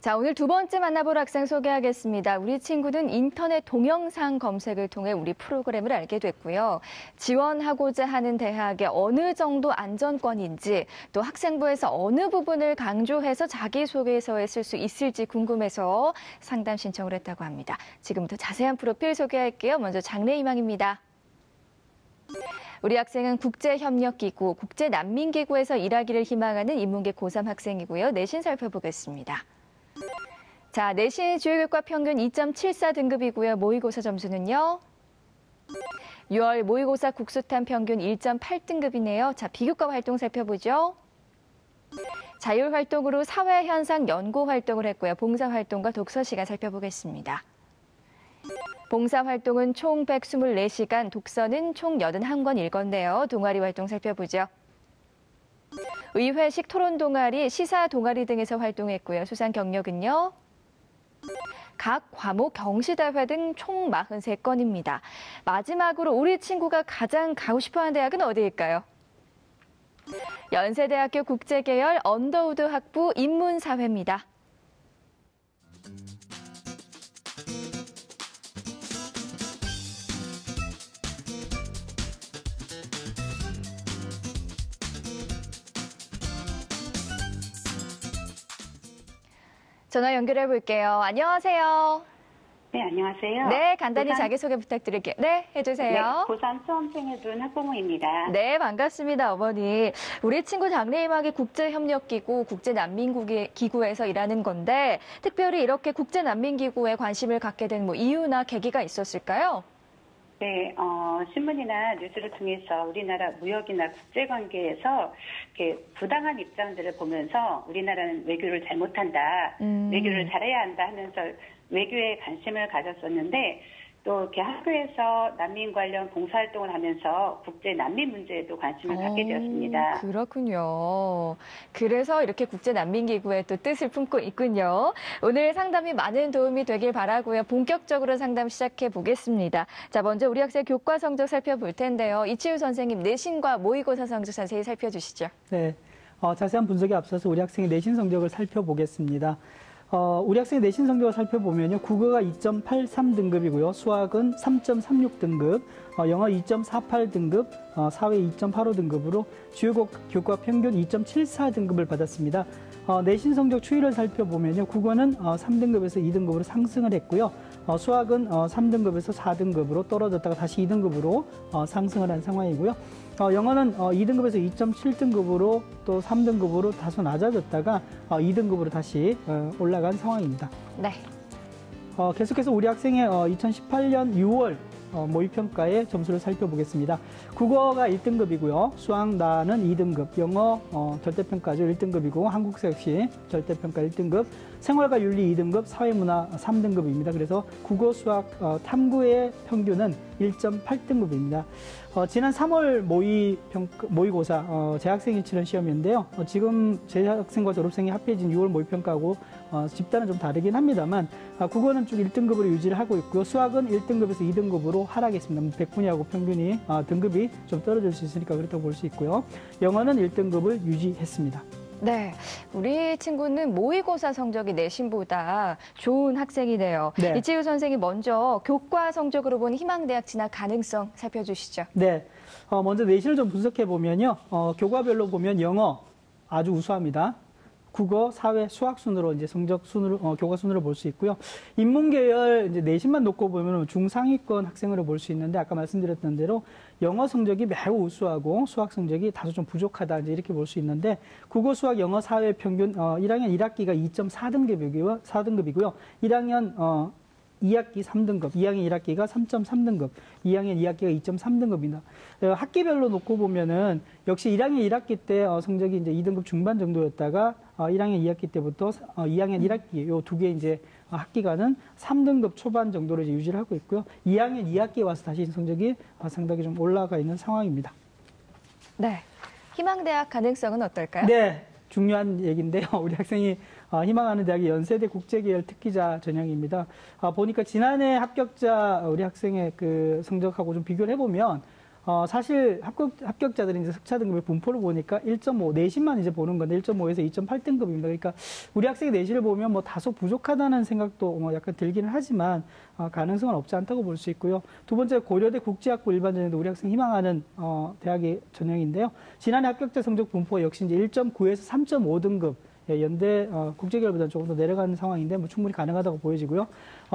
자, 오늘 두 번째 만나볼 학생 소개하겠습니다. 우리 친구는 인터넷 동영상 검색을 통해 우리 프로그램을 알게 됐고요. 지원하고자 하는 대학의 어느 정도 안전권인지, 또 학생부에서 어느 부분을 강조해서 자기소개서에 쓸 수 있을지 궁금해서 상담 신청을 했다고 합니다. 지금부터 자세한 프로필 소개할게요. 먼저 장래희망입니다. 우리 학생은 국제협력기구, 국제난민기구에서 일하기를 희망하는 인문계 고3 학생이고요. 내신 살펴보겠습니다. 자, 내신 주요교과 평균 2.74 등급이고요. 모의고사 점수는요. 6월 모의고사 국수탄 평균 1.8 등급이네요. 자, 비교과 활동 살펴보죠. 자율활동으로 사회현상 연구활동을 했고요. 봉사활동과 독서시간 살펴보겠습니다. 봉사활동은 총 124시간, 독서는 총 81권 읽었네요. 동아리 활동 살펴보죠. 의회식 토론 동아리, 시사 동아리 등에서 활동했고요. 수상 경력은요. 각 과목 경시대회 등 총 43건입니다. 마지막으로 우리 친구가 가장 가고 싶어하는 대학은 어디일까요? 연세대학교 국제계열 언더우드 학부 인문사회입니다. 전화 연결해 볼게요. 안녕하세요. 네, 안녕하세요. 네, 간단히 고3, 자기소개 부탁드릴게요. 네, 해주세요. 네, 고3 수험생을 둔 학부모입니다. 네, 반갑습니다, 어머니. 우리 친구 장래희망이 국제협력기구, 국제난민기구에서 일하는 건데 특별히 이렇게 국제난민기구에 관심을 갖게 된 이유나 계기가 있었을까요? 네, 신문이나 뉴스를 통해서 우리나라 무역이나 국제관계에서 이렇게 부당한 입장들을 보면서 우리나라는 외교를 잘못한다, 외교를 잘해야 한다 하면서 외교에 관심을 가졌었는데 또 이렇게 학교에서 난민 관련 봉사활동을 하면서 국제 난민 문제에도 관심을 갖게 되었습니다. 그렇군요. 그래서 이렇게 국제난민기구의 또 뜻을 품고 있군요. 오늘 상담이 많은 도움이 되길 바라고요. 본격적으로 상담 시작해 보겠습니다. 자, 먼저 우리 학생 교과 성적 살펴볼 텐데요. 이치우 선생님, 내신과 모의고사 성적 자세히 살펴주시죠. 네, 자세한 분석에 앞서서 우리 학생의 내신 성적을 살펴보겠습니다. 우리 학생의 내신 성적을 살펴보면요. 국어가 2.83등급이고요. 수학은 3.36등급, 영어 2.48등급, 사회 2.85등급으로 주요 교과 평균 2.74등급을 받았습니다. 내신 성적 추이를 살펴보면요. 국어는 3등급에서 2등급으로 상승을 했고요. 수학은 3등급에서 4등급으로 떨어졌다가 다시 2등급으로 상승을 한 상황이고요. 영어는 2등급에서 2.7등급으로 또 3등급으로 다소 낮아졌다가 2등급으로 다시 올라간 상황입니다. 네. 계속해서 우리 학생의 2018년 6월 모의평가의 점수를 살펴보겠습니다. 국어가 1등급이고요. 수학 나는 2등급, 영어 절대평가죠 1등급이고 한국사 역시 절대평가 1등급, 생활과 윤리 2등급, 사회문화 3등급입니다. 그래서 국어, 수학, 탐구의 평균은 1.8등급입니다. 지난 3월 모의고사 재학생이 치른 시험인데요. 지금 재학생과 졸업생이 합해진 6월 모의평가하고 집단은 좀 다르긴 합니다만 국어는 쭉 1등급으로 유지를 하고 있고요. 수학은 1등급에서 2등급으로 하락했습니다. 백분위하고 평균이 등급이 좀 떨어질 수 있으니까 그렇다고 볼 수 있고요. 영어는 1등급을 유지했습니다. 네, 우리 친구는 모의고사 성적이 내신보다 좋은 학생이네요. 네. 이치우 선생이 먼저 교과 성적으로 본 희망대학 진학 가능성 살펴주시죠. 네, 먼저 내신을 좀 분석해 보면요. 교과별로 보면 영어 아주 우수합니다. 국어, 사회, 수학 순으로 이제 성적 순으로 교과 순으로 볼 수 있고요. 인문계열 이제 내신만 놓고 보면 중상위권 학생으로 볼 수 있는데 아까 말씀드렸던 대로 영어 성적이 매우 우수하고 수학 성적이 다소 좀 부족하다 이제 이렇게 볼 수 있는데 국어, 수학, 영어, 사회 평균 1학년 1학기가 2.4등급이고요. 4등급이고요. 1학년 2학기 3등급, 2학년 1학기가 3.3등급, 2학년 2학기가 2.3등급입니다. 학기별로 놓고 보면은 역시 1학년 1학기 때 성적이 이제 2등급 중반 정도였다가 1학년 2학기 때부터 2학년 1학기 요 두 개 이제 학기간은 3등급 초반 정도로 이제 유지를 하고 있고요. 2학년 2학기에 와서 다시 성적이 상당히 좀 올라가 있는 상황입니다. 네, 희망대학 가능성은 어떨까요? 네, 중요한 얘기인데요. 우리 학생이 희망하는 대학이 연세대 국제계열 특기자 전형입니다. 보니까 지난해 합격자 우리 학생의 그 성적하고 좀 비교를 해보면 사실 합격자들이 이제 석차 등급의 분포를 보니까 1.5 내신만 이제 보는 건데 1.5에서 2.8등급입니다. 그러니까 우리 학생의 내신을 보면 뭐 다소 부족하다는 생각도 뭐 약간 들기는 하지만 가능성은 없지 않다고 볼 수 있고요. 두 번째 고려대 국제학부 일반전형도 우리 학생이 희망하는 대학의 전형인데요. 지난해 합격자 성적 분포가 역시 이제 1.9에서 3.5등급. 연대 국제결보다는 조금 더 내려가는 상황인데 뭐 충분히 가능하다고 보여지고요.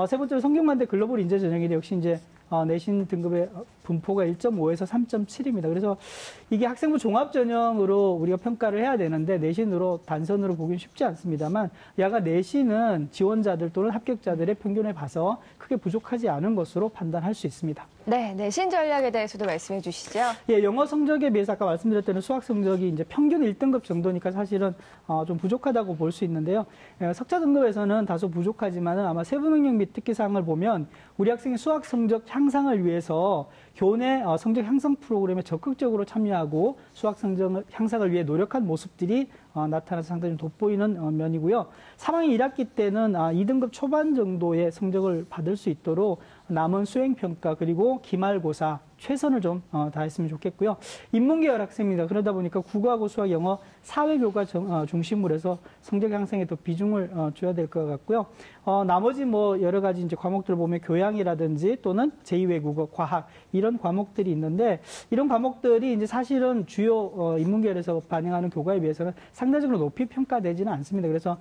세 번째로 성균관대 글로벌 인재 전형인데 역시 이제 내신 등급의 분포가 1.5에서 3.7입니다. 그래서 이게 학생부 종합 전형으로 우리가 평가를 해야 되는데 내신으로 단선으로 보기는 쉽지 않습니다만 야가 내신은 지원자들 또는 합격자들의 평균에 봐서 크게 부족하지 않은 것으로 판단할 수 있습니다. 네, 내신 전략에 대해서도 말씀해 주시죠. 예, 영어 성적에 비해서 아까 말씀드렸던 수학 성적이 이제 평균 1등급 정도니까 사실은 좀 부족하다고 볼 수 있는데요. 석차 등급에서는 다소 부족하지만은 아마 세부 능력 및 특기 사항을 보면 우리 학생의 수학 성적 향상을 위해서 교내 성적 향상 프로그램에 적극적으로 참여하고 수학 성적 향상을 위해 노력한 모습들이 나타나서 상당히 좀 돋보이는 면이고요. 3학년 1학기 때는 2등급 초반 정도의 성적을 받을 수 있도록 남은 수행평가 그리고 기말고사 최선을 좀 다했으면 좋겠고요. 인문계열 학생입니다. 그러다 보니까 국어하고 수학, 영어, 사회교과 중심으로 해서 성적 향상에 더 비중을 줘야 될 것 같고요. 나머지 뭐 여러 가지 이제 과목들 보면 교양이라든지 또는 제2외국어, 과학 이런 과목들이 있는데 이런 과목들이 이제 사실은 주요 인문계열에서 반영하는 교과에 비해서는 상대적으로 높이 평가되지는 않습니다. 그래서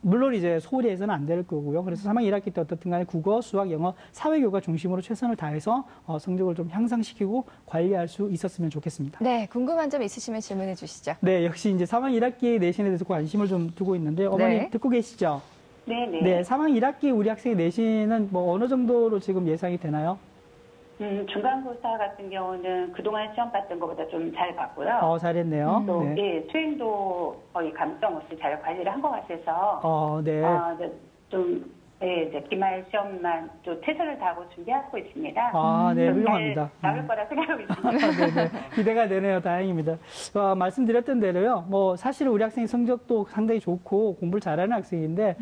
물론 이제 소홀히 해서는 안 될 거고요. 그래서 3학년 1학기 때 어떻든 간에 국어, 수학, 영어, 사회교과 중심으로 최선을 다해서 성적을 좀 향상시키고 관리할 수 있었으면 좋겠습니다. 네, 궁금한 점 있으시면 질문해 주시죠. 네, 역시 이제 3학년 1학기 내신에 대해서 관심을 좀 두고 있는데 어머니 네. 듣고 계시죠? 네네. 네, 3학년 1학기 우리 학생의 내신은 뭐 어느 정도로 지금 예상이 되나요? 중간고사 같은 경우는 그동안 시험 봤던 것보다 좀 잘 봤고요. 잘했네요. 또 네. 예, 수행도 거의 감점 없이 잘 관리를 한 것 같아서 네. 좀 이제 기말 시험만 또 최선을 다하고 준비하고 있습니다. 네, 훌륭합니다. 나올 거라 생각하고 있습니다. 네네. 기대가 되네요. 다행입니다. 말씀드렸던 대로요. 뭐 사실은 우리 학생의 성적도 상당히 좋고 공부를 잘하는 학생인데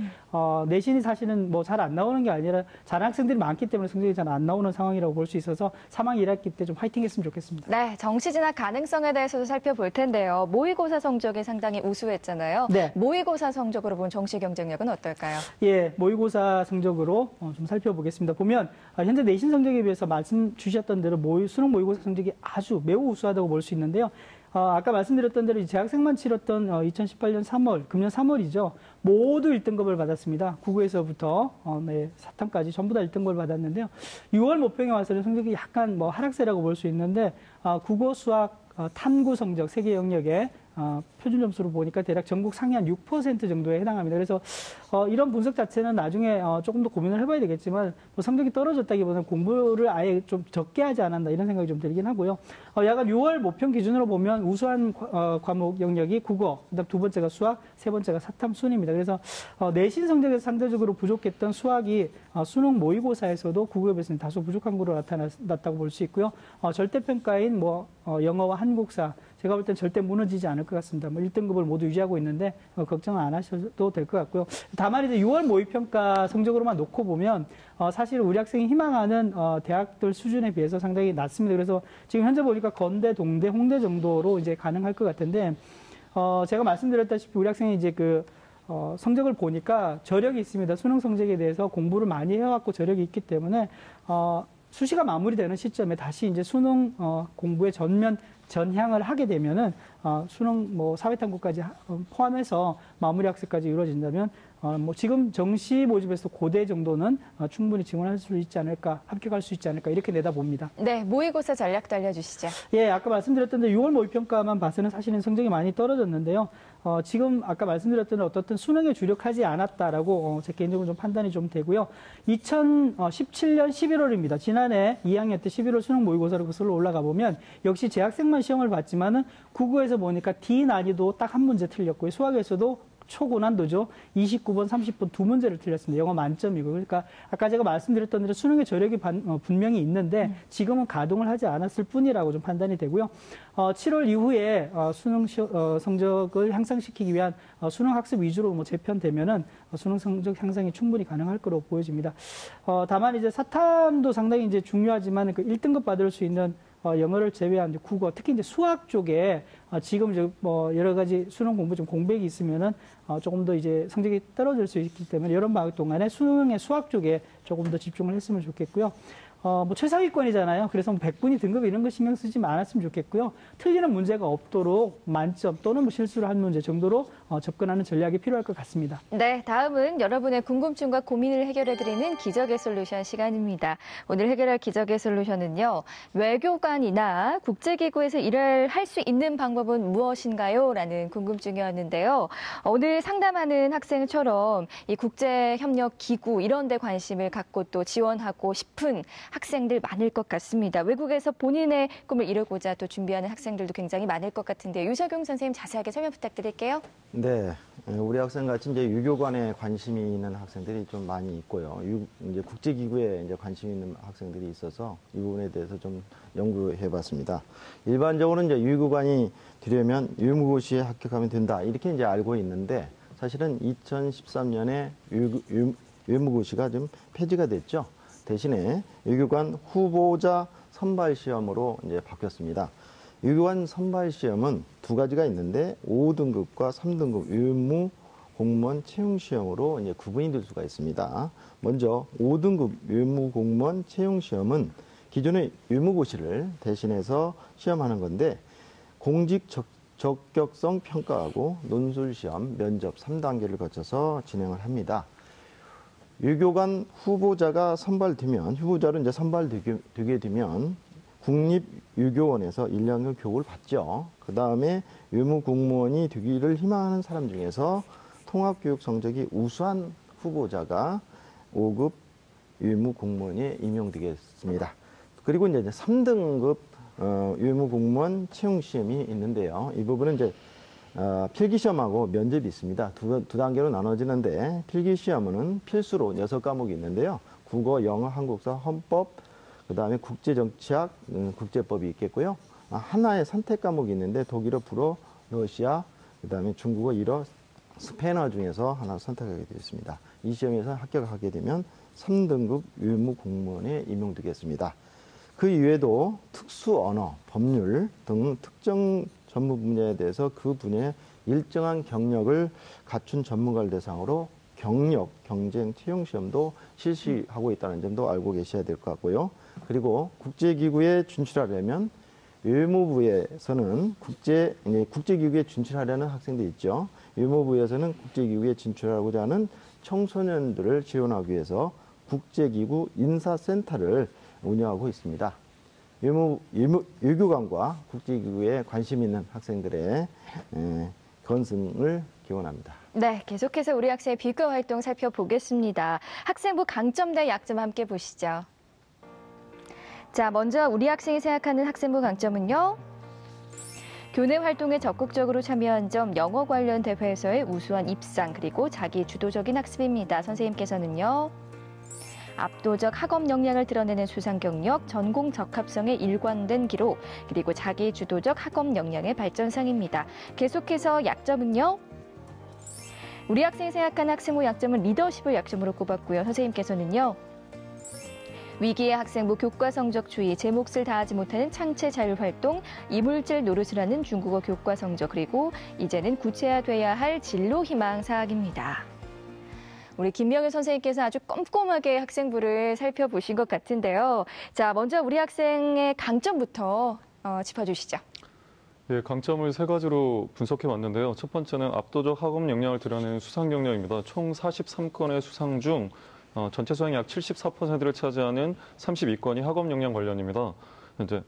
내신이 사실은 뭐 잘 안 나오는 게 아니라 잘하는 학생들이 많기 때문에 성적이 잘 안 나오는 상황이라고 볼 수 있어서 3학년 1학기 때 좀 파이팅했으면 좋겠습니다. 네, 정시 진학 가능성에 대해서도 살펴볼 텐데요. 모의고사 성적이 상당히 우수했잖아요. 네. 모의고사 성적으로 본 정시 경쟁력은 어떨까요? 예, 모의고사 성적으로 좀 살펴보겠습니다. 보면 현재 내신 성적에 비해서 말씀 주셨던 대로 수능 모의고사 성적이 아주 매우 우수하다고 볼 수 있는데요. 아까 말씀드렸던 대로 재학생만 치렀던 2018년 3월, 금년 3월이죠. 모두 1등급을 받았습니다. 국어에서부터 사탐까지 전부 다 1등급을 받았는데요. 6월 모평에 와서는 성적이 약간 하락세라고 볼 수 있는데 국어, 수학, 탐구 성적, 세계 영역에 표준 점수로 보니까 대략 전국 상위 한 6% 정도에 해당합니다. 그래서 이런 분석 자체는 나중에 조금 더 고민을 해봐야 되겠지만 성적이 떨어졌다기보다는 공부를 아예 좀 적게 하지 않았나 이런 생각이 좀 들긴 하고요. 약간 6월 모평 기준으로 보면 우수한 과목 영역이 국어, 그다음 두 번째가 수학, 세 번째가 사탐 순입니다. 그래서 내신 성적에서 상대적으로 부족했던 수학이 수능 모의고사에서도 국어에 비해서는 다소 부족한 거로 나타났다고 볼 수 있고요. 절대평가인 영어와 한국사 제가 볼 땐 절대 무너지지 않을 것 같습니다. 1등급을 모두 유지하고 있는데 걱정은 안 하셔도 될 것 같고요. 다만 이제 6월 모의평가 성적으로만 놓고 보면 사실 우리 학생이 희망하는 대학들 수준에 비해서 상당히 낮습니다. 그래서 지금 현재 보니까 건대, 동대, 홍대 정도로 이제 가능할 것 같은데 제가 말씀드렸다시피 우리 학생이 이제 성적을 보니까 저력이 있습니다. 수능 성적에 대해서 공부를 많이 해왔고 저력이 있기 때문에 수시가 마무리되는 시점에 다시 이제 수능 공부에 전향을 하게 되면은 수능 사회탐구까지 포함해서 마무리 학습까지 이루어진다면 지금 정시 모집에서 고대 정도는 충분히 지원할 수 있지 않을까, 합격할 수 있지 않을까 이렇게 내다봅니다. 네, 모의고사 전략도 알려주시죠. 예, 아까 말씀드렸던 대로 6월 모의평가만 봐서는 사실은 성적이 많이 떨어졌는데요. 지금 아까 말씀드렸던 어떻든 수능에 주력하지 않았다라고 제 개인적으로 좀 판단이 좀 되고요. 2017년 11월입니다. 지난해 2학년 때 11월 수능 모의고사로 거슬러 올라가 보면 역시 재학생만 시험을 봤지만은 국어에서 보니까 D 난이도 딱 한 문제 틀렸고요. 수학에서도 초고난도죠. 29번, 30번 두 문제를 틀렸습니다. 영어 만점이고. 그러니까 아까 제가 말씀드렸던 대로 수능의 저력이 분명히 있는데 지금은 가동을 하지 않았을 뿐이라고 좀 판단이 되고요. 7월 이후에 수능 성적을 향상시키기 위한 수능 학습 위주로 재편되면은 수능 성적 향상이 충분히 가능할 거로 보여집니다. 다만 이제 사탐도 상당히 이제 중요하지만 그 1등급 받을 수 있는 영어를 제외한 이제 국어, 특히 이제 수학 쪽에 지금 이제 뭐 여러 가지 수능 공부 좀 공백이 있으면은 조금 더 이제 성적이 떨어질 수 있기 때문에 여름 방학 동안에 수능의 수학 쪽에 조금 더 집중을 했으면 좋겠고요. 뭐 최상위권이잖아요. 그래서 뭐 100분위 등급 이런 거 신경 쓰지 않았으면 좋겠고요. 틀리는 문제가 없도록 만점 또는 뭐 실수를 한 문제 정도로 접근하는 전략이 필요할 것 같습니다. 네, 다음은 여러분의 궁금증과 고민을 해결해드리는 기적의 솔루션 시간입니다. 오늘 해결할 기적의 솔루션은요. 외교관이나 국제기구에서 일을 할 수 있는 방법은 무엇인가요? 라는 궁금증이었는데요. 오늘 상담하는 학생처럼 이 국제협력기구 이런 데 관심을 갖고 또 지원하고 싶은 학생들 많을 것 같습니다. 외국에서 본인의 꿈을 이루고자 또 준비하는 학생들도 굉장히 많을 것 같은데요. 유석용 선생님 자세하게 설명 부탁드릴게요. 네, 우리 학생같이 이제 유교관에 관심이 있는 학생들이 좀 많이 있고요. 이제 국제기구에 이제 관심이 있는 학생들이 있어서 이 부분에 대해서 좀 연구해봤습니다. 일반적으로 이제 유교관이 되려면 유무고시에 합격하면 된다 이렇게 이제 알고 있는데 사실은 2013년에 유무고시가 좀 폐지가 됐죠. 대신에 유교관 후보자 선발 시험으로 이제 바뀌었습니다. 유교관 선발 시험은 두 가지가 있는데 5등급과 3등급 유무 공무원 채용 시험으로 이제 구분이 될 수가 있습니다. 먼저 5등급 유무 공무원 채용 시험은 기존의 유무고시를 대신해서 시험하는 건데 공직 적격성 평가하고 논술 시험, 면접 3단계를 거쳐서 진행을 합니다. 유교관 후보자가 선발되면 후보자로 이제 선발되게 되면 국립유교원에서 1년간 교육을 받죠. 그 다음에 유무공무원이 되기를 희망하는 사람 중에서 통합교육 성적이 우수한 후보자가 5급 유무공무원에 임용되겠습니다. 그리고 이제 3등급 유무공무원 채용시험이 있는데요. 이 부분은 이제 필기시험하고 면접이 있습니다. 두 단계로 나눠지는데 필기시험은 필수로 6과목이 있는데요. 국어, 영어, 한국사, 헌법, 그 다음에 국제정치학, 국제법이 있겠고요. 하나의 선택 과목이 있는데 독일어, 불어, 러시아, 그 다음에 중국어, 일어, 스페인어 중에서 하나 선택하게 되어 있습니다. 이 시험에서 합격하게 되면 3등급 유무공무원에 임용되겠습니다. 그 이외에도 특수 언어, 법률 등 특정 전문 분야에 대해서 그 분야에 일정한 경력을 갖춘 전문가를 대상으로 경력, 경쟁, 채용 시험도 실시하고 있다는 점도 알고 계셔야 될 것 같고요. 그리고 국제기구에 진출하려면 외무부에서는 국제기구에 진출하려는 학생들이 있죠. 외무부에서는 국제기구에 진출하고자 하는 청소년들을 지원하기 위해서 국제기구 인사센터를 운영하고 있습니다. 유교관과 국제기구에 관심 있는 학생들의 건승을 기원합니다. 네, 계속해서 우리 학생의 비교 활동 살펴보겠습니다. 학생부 강점대 약점 함께 보시죠. 자, 먼저 우리 학생이 생각하는 학생부 강점은요. 교내 활동에 적극적으로 참여한 점, 영어 관련 대회에서의 우수한 입상, 그리고 자기 주도적인 학습입니다. 선생님께서는요. 압도적 학업 역량을 드러내는 수상 경력, 전공 적합성의 일관된 기록, 그리고 자기 주도적 학업 역량의 발전상입니다. 계속해서 약점은요. 우리 학생이 생각하는 학생부 약점은 리더십을 약점으로 꼽았고요. 선생님께서는요. 위기의 학생부 교과 성적 주의, 제 몫을 다하지 못하는 창체 자율 활동, 이물질 노릇을 하는 중국어 교과 성적, 그리고 이제는 구체화돼야 할 진로 희망 사학입니다. 우리 김명일 선생님께서 아주 꼼꼼하게 학생부를 살펴보신 것 같은데요. 자, 먼저 우리 학생의 강점부터 짚어주시죠. 예, 강점을 3가지로 분석해 왔는데요. 첫 번째는 압도적 학업 역량을 드러내는 수상 경력입니다. 총 43건의 수상 중 전체 수상의 약 74%를 차지하는 32건이 학업 역량 관련입니다. 이제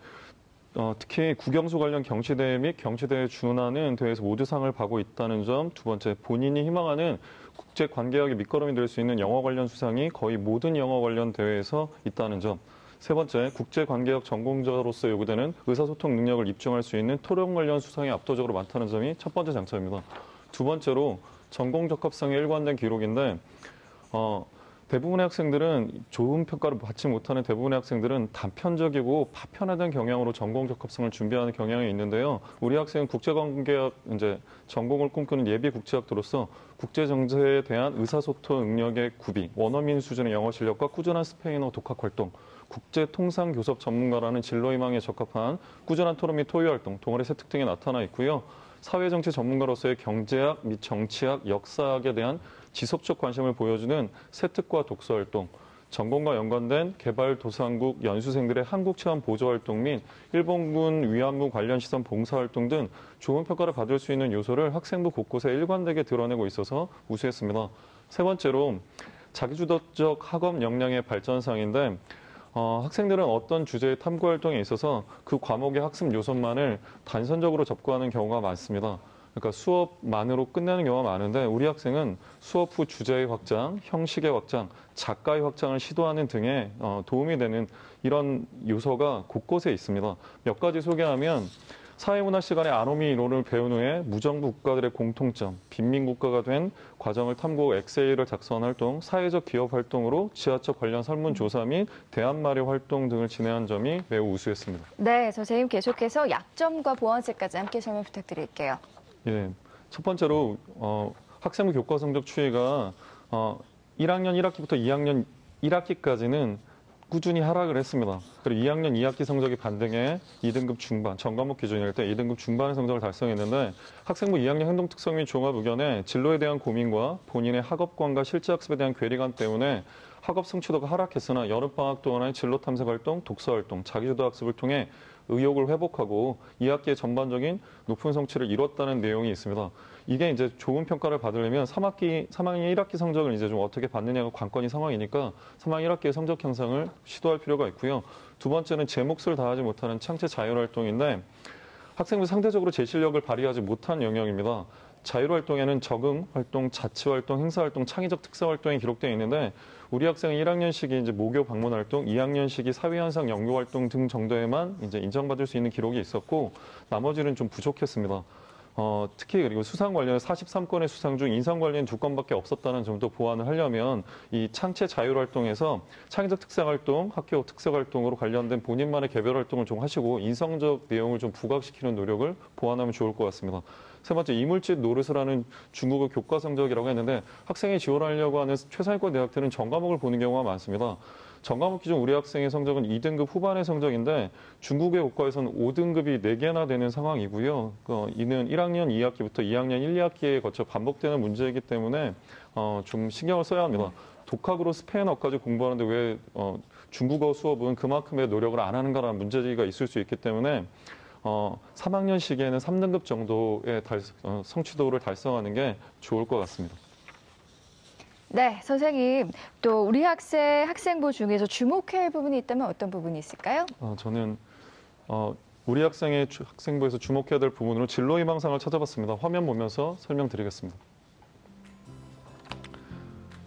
특히 국영수 관련 경시대회 및 경시대회에 준하는 대회에서 모두 상을 받고 있다는 점, 두 번째, 본인이 희망하는 국제 관계학의 밑거름이 될 수 있는 영어 관련 수상이 거의 모든 영어 관련 대회에서 있다는 점, 세 번째, 국제 관계학 전공자로서 요구되는 의사소통 능력을 입증할 수 있는 토론 관련 수상이 압도적으로 많다는 점이 첫 번째 장점입니다. 두 번째로 전공 적합성의 일관된 기록인데 대부분의 학생들은 좋은 평가를 받지 못하는 대부분의 학생들은 단편적이고 파편화된 경향으로 전공 적합성을 준비하는 경향이 있는데요. 우리 학생은 국제관계학 전공을 꿈꾸는 예비 국제학도로서 국제 정세에 대한 의사소통 능력의 구비, 원어민 수준의 영어 실력과 꾸준한 스페인어 독학 활동, 국제통상교섭 전문가라는 진로희망에 적합한 꾸준한 토론 및 토의활동, 동아리 세특 등에 나타나 있고요. 사회정치 전문가로서의 경제학 및 정치학, 역사학에 대한 지속적 관심을 보여주는 세특과 독서활동, 전공과 연관된 개발도상국 연수생들의 한국체험 보조활동 및 일본군 위안부 관련 시설 봉사활동 등 좋은 평가를 받을 수 있는 요소를 학생부 곳곳에 일관되게 드러내고 있어서 우수했습니다. 세 번째로 자기주도적 학업 역량의 발전상인데 학생들은 어떤 주제의 탐구 활동에 있어서 그 과목의 학습 요소만을 단선적으로 접근하는 경우가 많습니다. 그러니까 수업만으로 끝내는 경우가 많은데 우리 학생은 수업 후 주제의 확장, 형식의 확장, 작가의 확장을 시도하는 등에 도움이 되는 이런 요소가 곳곳에 있습니다. 몇 가지 소개하면 사회문화 시간에 아노미 이론을 배운 후에 무정부 국가들의 공통점, 빈민국가가 된 과정을 탐구 엑세이를 작성한 활동, 사회적 기업 활동으로 지하철 관련 설문조사 및 대안마련 활동 등을 진행한 점이 매우 우수했습니다. 네, 선생님 계속해서 약점과 보완책까지 함께 설명 부탁드릴게요. 예, 첫 번째로 학생부 교과 성적 추이가 1학년 1학기부터 2학년 1학기까지는 꾸준히 하락을 했습니다. 그리고 2학년 2학기 성적이 반등해 2등급 중반, 전과목 기준일 때 2등급 중반의 성적을 달성했는데 학생부 2학년 행동 특성 및 종합 의견에 진로에 대한 고민과 본인의 학업관과 실제 학습에 대한 괴리감 때문에 학업 성취도가 하락했으나 여름방학 동안의 진로 탐색 활동, 독서 활동, 자기주도 학습을 통해 의욕을 회복하고 2학기의 전반적인 높은 성취를 이뤘다는 내용이 있습니다. 이게 이제 좋은 평가를 받으려면 3학년 1학기 성적을 이제 좀 어떻게 받느냐가 관건인 상황이니까 3학년 1학기의 성적 향상을 시도할 필요가 있고요. 두 번째는 제 몫을 다하지 못하는 창체 자율 활동인데 학생부 상대적으로 제 실력을 발휘하지 못한 영역입니다. 자율활동에는 적응 활동, 자치활동, 행사활동, 창의적 특사활동이 기록되어 있는데 우리 학생은 1학년 시기 이제 모교 방문 활동, 2학년 시기 사회현상 연구 활동 등 정도에만 이제 인정받을 수 있는 기록이 있었고 나머지는 좀 부족했습니다. 특히 그리고 수상 관련 43건의 수상 중 인상 관련 2건밖에 없었다는 점도 보완을 하려면 이 창체 자율 활동에서 창의적 특색 활동, 학교 특색 활동으로 관련된 본인만의 개별 활동을 좀 하시고 인성적 내용을 좀 부각시키는 노력을 보완하면 좋을 것 같습니다. 세 번째, 이물질 노릇을 하는 중국어 교과 성적이라고 했는데 학생이 지원하려고 하는 최상위권 대학들은 전과목을 보는 경우가 많습니다. 전과목 기준 우리 학생의 성적은 2등급 후반의 성적인데 중국의 교과에서는 5등급이 4개나 되는 상황이고요. 이는 1학년 2학기부터 2학년 1, 2학기에 거쳐 반복되는 문제이기 때문에 좀 신경을 써야 합니다. 독학으로 스페인어까지 공부하는데 왜 중국어 수업은 그만큼의 노력을 안 하는가라는 문제제기가 있을 수 있기 때문에 3학년 시기에는 3등급 정도의 성취도를 달성하는 게 좋을 것 같습니다. 네, 선생님. 또 우리 학생부 중에서 주목해야 할 부분이 있다면 어떤 부분이 있을까요? 저는 우리 학생의 학생부에서 주목해야 될 부분으로 진로희망상을 찾아봤습니다. 화면 보면서 설명드리겠습니다.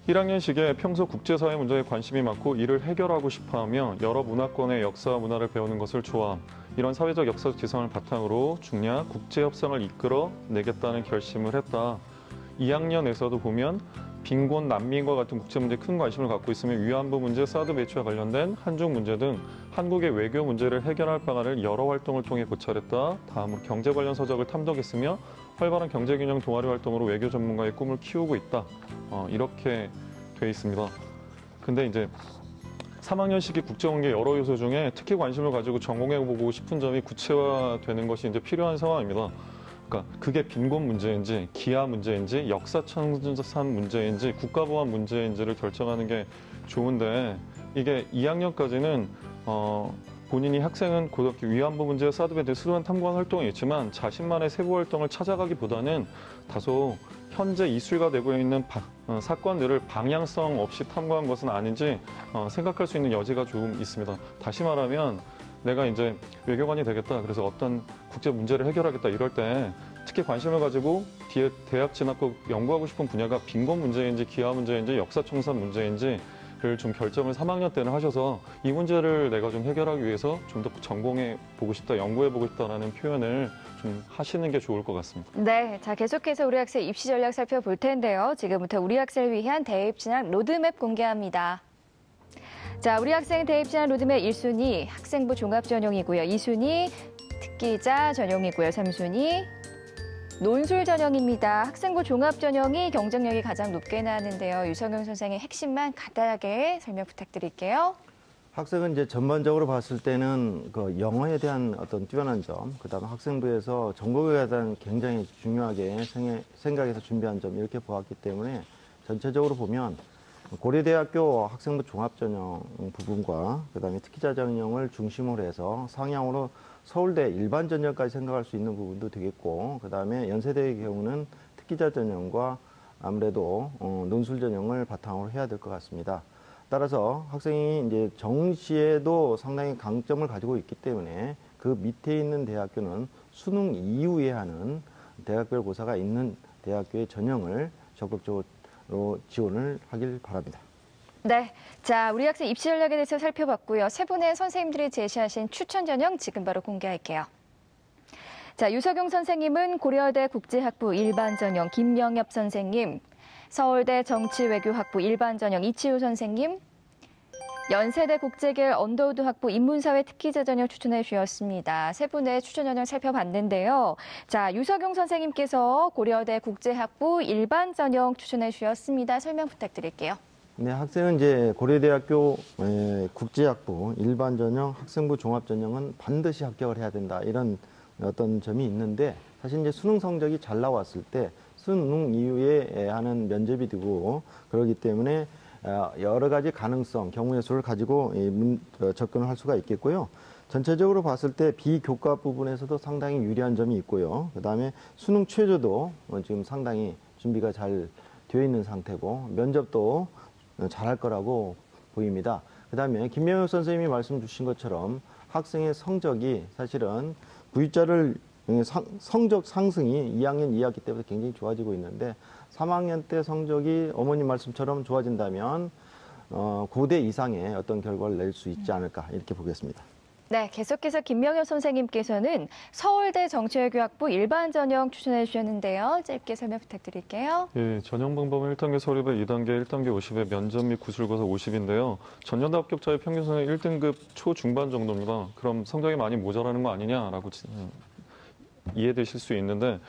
1학년 시기에 평소 국제사회 문제에 관심이 많고 이를 해결하고 싶어하며 여러 문화권의 역사와 문화를 배우는 것을 좋아함. 이런 사회적 역사적 지성을 바탕으로 중량 국제협상을 이끌어내겠다는 결심을 했다. 2학년에서도 보면 빈곤, 난민과 같은 국제 문제에 큰 관심을 갖고 있으며 위안부 문제, 사드 배치와 관련된 한중 문제 등 한국의 외교 문제를 해결할 방안을 여러 활동을 통해 고찰했다. 다음으로 경제 관련 서적을 탐독했으며 활발한 경제균형 동아리 활동으로 외교 전문가의 꿈을 키우고 있다. 이렇게 돼 있습니다. 근데 이제 3학년 시기 국제관계 여러 요소 중에 특히 관심을 가지고 전공해보고 싶은 점이 구체화되는 것이 이제 필요한 상황입니다. 그러니까 그게 빈곤 문제인지, 기아 문제인지, 역사천산 문제인지, 국가보안 문제인지를 결정하는 게 좋은데 이게 2학년까지는 본인이 학생은 고등학교 위안부 문제, 사드에 대해 수도한 탐구한 활동이 있지만 자신만의 세부 활동을 찾아가기보다는 다소 현재 이슈가 되고 있는 사건들을 방향성 없이 탐구한 것은 아닌지 생각할 수 있는 여지가 조금 있습니다. 다시 말하면 내가 이제 외교관이 되겠다. 그래서 어떤 국제 문제를 해결하겠다. 이럴 때 특히 관심을 가지고 뒤에 대학 진학 후 연구하고 싶은 분야가 빈곤 문제인지 기아 문제인지 역사청산 문제인지를 좀 결정을 3학년 때는 하셔서 이 문제를 내가 좀 해결하기 위해서 좀 더 전공해 보고 싶다, 연구해 보고 싶다라는 표현을 좀 하시는 게 좋을 것 같습니다. 네, 자 계속해서 우리 학생 입시 전략 살펴볼 텐데요. 지금부터 우리 학생을 위한 대입 진학 로드맵 공개합니다. 자, 우리 학생 대입 진학 로드맵 1순위 학생부 종합 전형이고요. 2순위 특기자 전형이고요. 3순위 논술 전형입니다. 학생부 종합 전형이 경쟁력이 가장 높게 나왔는데요. 유성경 선생의 핵심만 간단하게 설명 부탁드릴게요. 학생은 이제 전반적으로 봤을 때는 그 영어에 대한 어떤 뛰어난 점, 그다음에 학생부에서 전공에 대한 굉장히 중요하게 생각해서 준비한 점 이렇게 보았기 때문에 전체적으로 보면 고려대학교 학생부 종합전형 부분과 그다음에 특기자 전형을 중심으로 해서 상향으로 서울대 일반 전형까지 생각할 수 있는 부분도 되겠고, 그다음에 연세대의 경우는 특기자 전형과 아무래도 논술 전형을 바탕으로 해야 될 것 같습니다. 따라서 학생이 이제 정시에도 상당히 강점을 가지고 있기 때문에 그 밑에 있는 대학교는 수능 이후에 하는 대학별 고사가 있는 대학교의 전형을 적극적으로 지원을 하길 바랍니다. 네, 자, 우리 학생 입시 전략에 대해서 살펴봤고요. 세 분의 선생님들이 제시하신 추천 전형 지금 바로 공개할게요. 자, 유석용 선생님은 고려대 국제학부 일반 전형 김영엽 선생님, 서울대 정치외교학부 일반 전형 이치우 선생님, 연세대 국제계열 언더우드 학부 인문사회 특기자 전형 추천해 주셨습니다. 세 분의 추천 전형 살펴봤는데요. 자, 유석용 선생님께서 고려대 국제학부 일반 전형 추천해 주셨습니다. 설명 부탁드릴게요. 네, 학생은 이제 고려대학교 국제학부 일반 전형 학생부 종합 전형은 반드시 합격을 해야 된다, 이런 어떤 점이 있는데, 사실 이제 수능 성적이 잘 나왔을 때 수능 이후에 하는 면접이 되고 그렇기 때문에 여러 가지 가능성, 경우의 수를 가지고 접근을 할 수가 있겠고요. 전체적으로 봤을 때 비교과 부분에서도 상당히 유리한 점이 있고요. 그다음에 수능 최저도 지금 상당히 준비가 잘 되어 있는 상태고 면접도 잘할 거라고 보입니다. 그다음에 김명엽 선생님이 말씀 주신 것처럼 학생의 성적이 사실은 V자를 성적 상승이 2학년 2학기 때부터 굉장히 좋아지고 있는데 3학년 때 성적이 어머님 말씀처럼 좋아진다면 고대 이상의 어떤 결과를 낼 수 있지 않을까, 이렇게 보겠습니다. 네, 계속해서 김명엽 선생님께서는 서울대 정치외교학부 일반 전형 추천해 주셨는데요. 짧게 설명 부탁드릴게요. 예, 전형 방법은 1단계 서류배, 2단계 1단계 50에 면접 및 구술고사 50인데요. 전년도 합격자의 평균 성적 1등급 초중반 정도입니다. 그럼 성적이 많이 모자라는 거 아니냐라고 이해되실 수 있는데,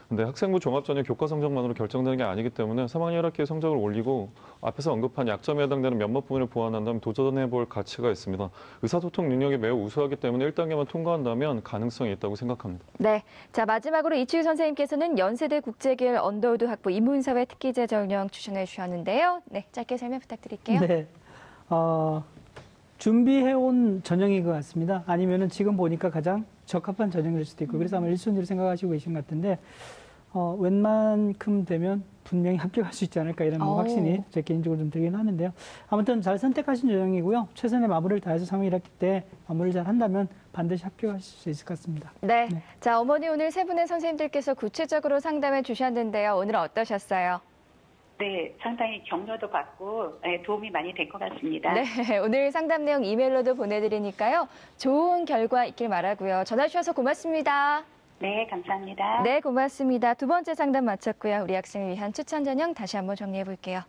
근데 학생부 종합전형 교과 성적만으로 결정되는 게 아니기 때문에 3학년 1학기의 성적을 올리고 앞에서 언급한 약점에 해당되는 몇몇 부분을 보완한다면 도전해 볼 가치가 있습니다. 의사소통 능력이 매우 우수하기 때문에 1단계만 통과한다면 가능성이 있다고 생각합니다. 네, 자, 마지막으로 이치우 선생님께서는 연세대 국제계열 언더우드 학부 인문사회 특기자 전형 추천해 주셨는데요. 네, 짧게 설명 부탁드릴게요. 네, 준비해온 전형인 것 같습니다. 아니면은 지금 보니까 가장 적합한 전형일 수도 있고, 그래서 아마 1순위로 생각하시고 계신 것 같은데, 웬만큼 되면 분명히 합격할 수 있지 않을까, 이런 확신이 제 개인적으로 좀 들긴 하는데요. 아무튼 잘 선택하신 전형이고요. 최선의 마무리를 다해서 3학년 1학기 때 마무리를 잘 한다면 반드시 합격하실 수 있을 것 같습니다. 네, 자, 어머니 오늘 세 분의 선생님들께서 구체적으로 상담해 주셨는데요. 오늘 어떠셨어요? 네, 상당히 격려도 받고 도움이 많이 될 것 같습니다. 네, 오늘 상담 내용 이메일로도 보내드리니까요. 좋은 결과 있길 바라고요. 전화 주셔서 고맙습니다. 네, 감사합니다. 네, 고맙습니다. 두 번째 상담 마쳤고요. 우리 학생을 위한 추천 전형 다시 한번 정리해 볼게요.